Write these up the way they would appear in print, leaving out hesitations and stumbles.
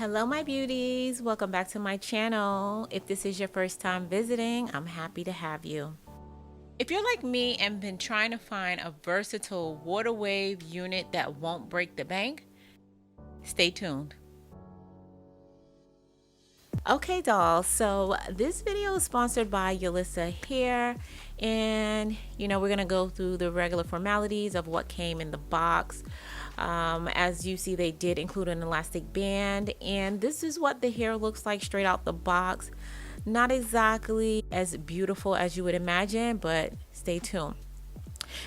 Hello my beauties, welcome back to my channel. If this is your first time visiting, I'm happy to have you. If you're like me and been trying to find a versatile water wave unit that won't break the bank, stay tuned. Okay dolls, so this video is sponsored by Yolissa Hair, and we're gonna go through the regular formalities of what came in the box. As you see, they did include an elastic band, and this is what the hair looks like straight out the box. Not exactly as beautiful as you would imagine, but stay tuned.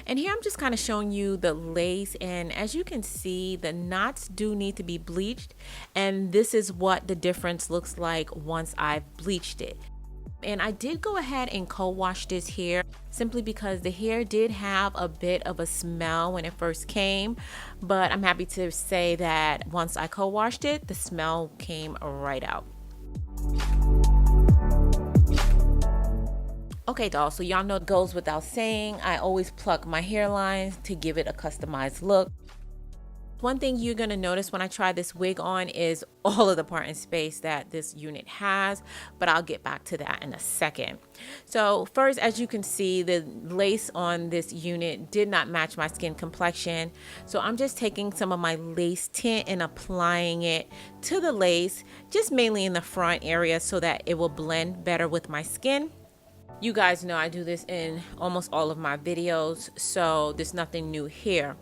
And here I'm just kind of showing you the lace, and as you can see, the knots do need to be bleached, and this is what the difference looks like once I've bleached it. And I did go ahead and co-wash this hair simply because the hair did have a bit of a smell when it first came, but I'm happy to say that once I co-washed it, the smell came right out. Okay dolls, so y'all know it goes without saying, I always pluck my hairlines to give it a customized look. One thing you're going to notice when I try this wig on is all of the part and space that this unit has, but I'll get back to that in a second. So first, as you can see, the lace on this unit did not match my skin complexion. So I'm just taking some of my lace tint and applying it to the lace, just mainly in the front area so that it will blend better with my skin. You guys know I do this in almost all of my videos, so there's nothing new here.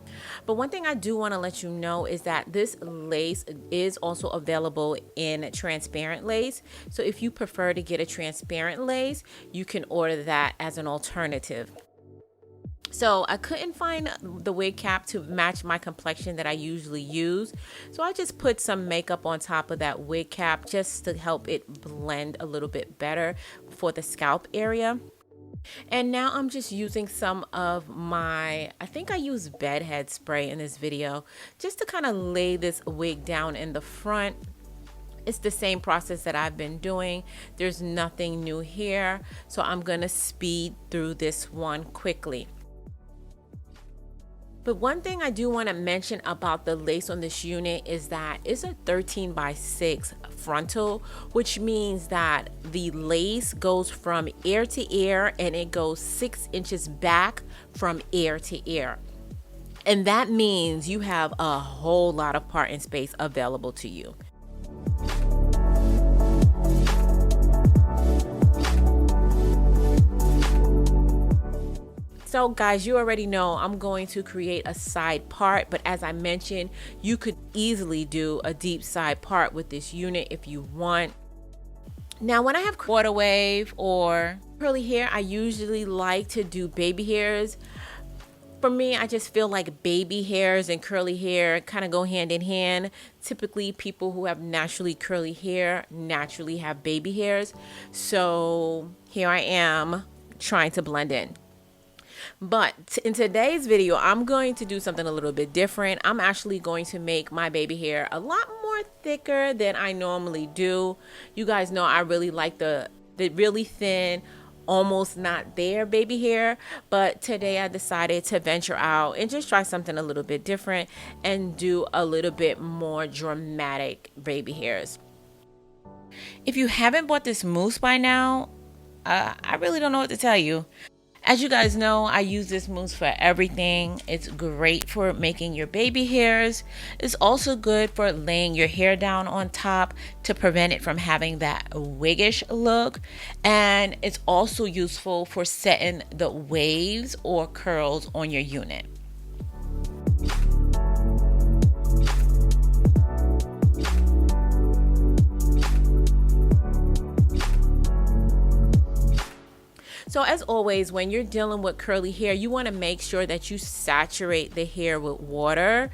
But one thing I do want to let you know is that this lace is also available in transparent lace. So if you prefer to get a transparent lace, you can order that as an alternative. So I couldn't find the wig cap to match my complexion that I usually use. So I just put some makeup on top of that wig cap just to help it blend a little bit better for the scalp area. And now I'm just using some of my, I think I used bedhead spray in this video, just to kind of lay this wig down in the front. It's the same process that I've been doing. There's nothing new here. So I'm gonna speed through this one quickly. But one thing I do want to mention about the lace on this unit is that it's a 13x6 frontal, which means that the lace goes from ear to ear and it goes 6 inches back from ear to ear. And that means you have a whole lot of part and space available to you. So guys, you already know I'm going to create a side part, but as I mentioned, you could easily do a deep side part with this unit if you want. Now when I have quarter wave or curly hair, I usually like to do baby hairs. For me, I just feel like baby hairs and curly hair kind of go hand in hand. Typically, people who have naturally curly hair naturally have baby hairs. So here I am trying to blend in. But in today's video, I'm going to do something a little bit different. I'm actually going to make my baby hair a lot more thicker than I normally do. You guys know I really like the really thin, almost not there baby hair, but today I decided to venture out and just try something a little bit different and do a little bit more dramatic baby hairs. If you haven't bought this mousse by now, I really don't know what to tell you. As you guys know, I use this mousse for everything. It's great for making your baby hairs. It's also good for laying your hair down on top to prevent it from having that wiggish look. And it's also useful for setting the waves or curls on your unit. So as always, when you're dealing with curly hair, you want to make sure that you saturate the hair with water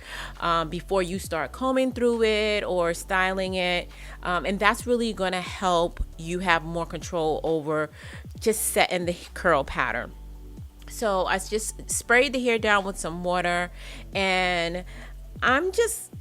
before you start combing through it or styling it. And that's really going to help you have more control over just setting the curl pattern. So I just sprayed the hair down with some water, and I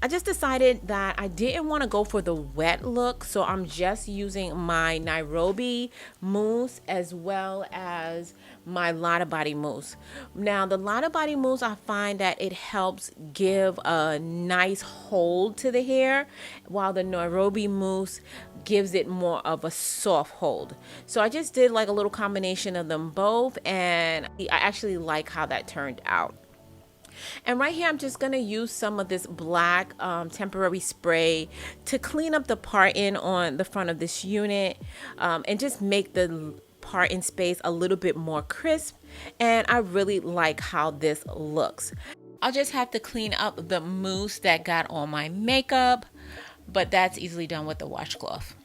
just decided that I didn't want to go for the wet look, so I'm just using my Nairobi mousse as well as my Lotta Body mousse. Now the Lotta Body mousse, I find that it helps give a nice hold to the hair, while the Nairobi mousse gives it more of a soft hold. So I just did like a little combination of them both, and I actually like how that turned out. And right here, I'm just going to use some of this black temporary spray to clean up the parting on the front of this unit, and just make the parting space a little bit more crisp. And I really like how this looks. I'll just have to clean up the mousse that got on my makeup, but that's easily done with the washcloth.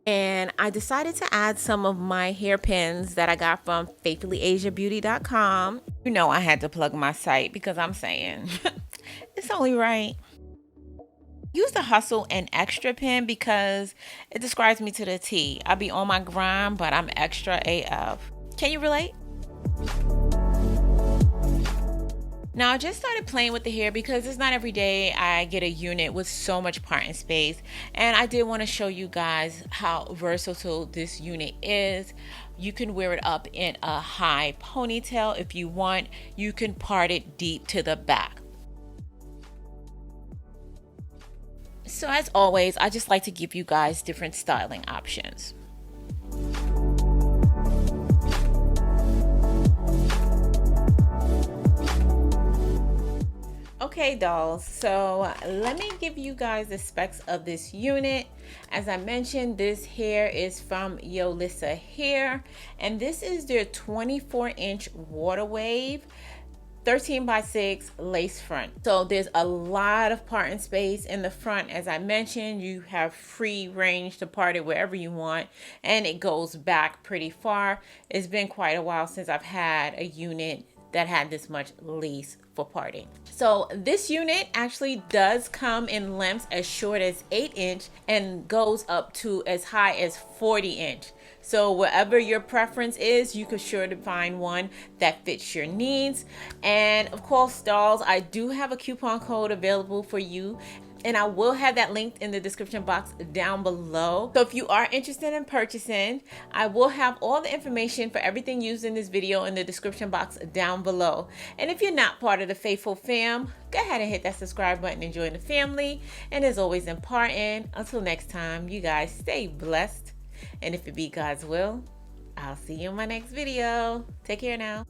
And I decided to add some of my hairpins that I got from faithfullyasiabeauty.com. You know I had to plug my site because I'm saying it's only right. Use the Hustle and Extra pin because it describes me to the T. I be on my grind, but I'm extra AF. Can you relate? Now I just started playing with the hair because it's not every day I get a unit with so much parting space, and I did want to show you guys how versatile this unit is. You can wear it up in a high ponytail if you want. You can part it deep to the back. So as always, I just like to give you guys different styling options. Okay dolls, so let me give you guys the specs of this unit. As I mentioned, this hair is from Yolissa Hair, and this is their 24-inch water wave 13x6 lace front. So there's a lot of parting space in the front. As I mentioned, you have free range to part it wherever you want, and it goes back pretty far. It's been quite a while since I've had a unit that had this much lace for parting. So this unit actually does come in lengths as short as 8-inch and goes up to as high as 40-inch. So whatever your preference is, you could sure to find one that fits your needs. And of course, dolls, I do have a coupon code available for you, and I will have that linked in the description box down below. So if you are interested in purchasing, I will have all the information for everything used in this video in the description box down below. And if you're not part of the Faithful fam, go ahead and hit that subscribe button and join the family. And as always important, until next time, you guys stay blessed. And if it be God's will, I'll see you in my next video. Take care now.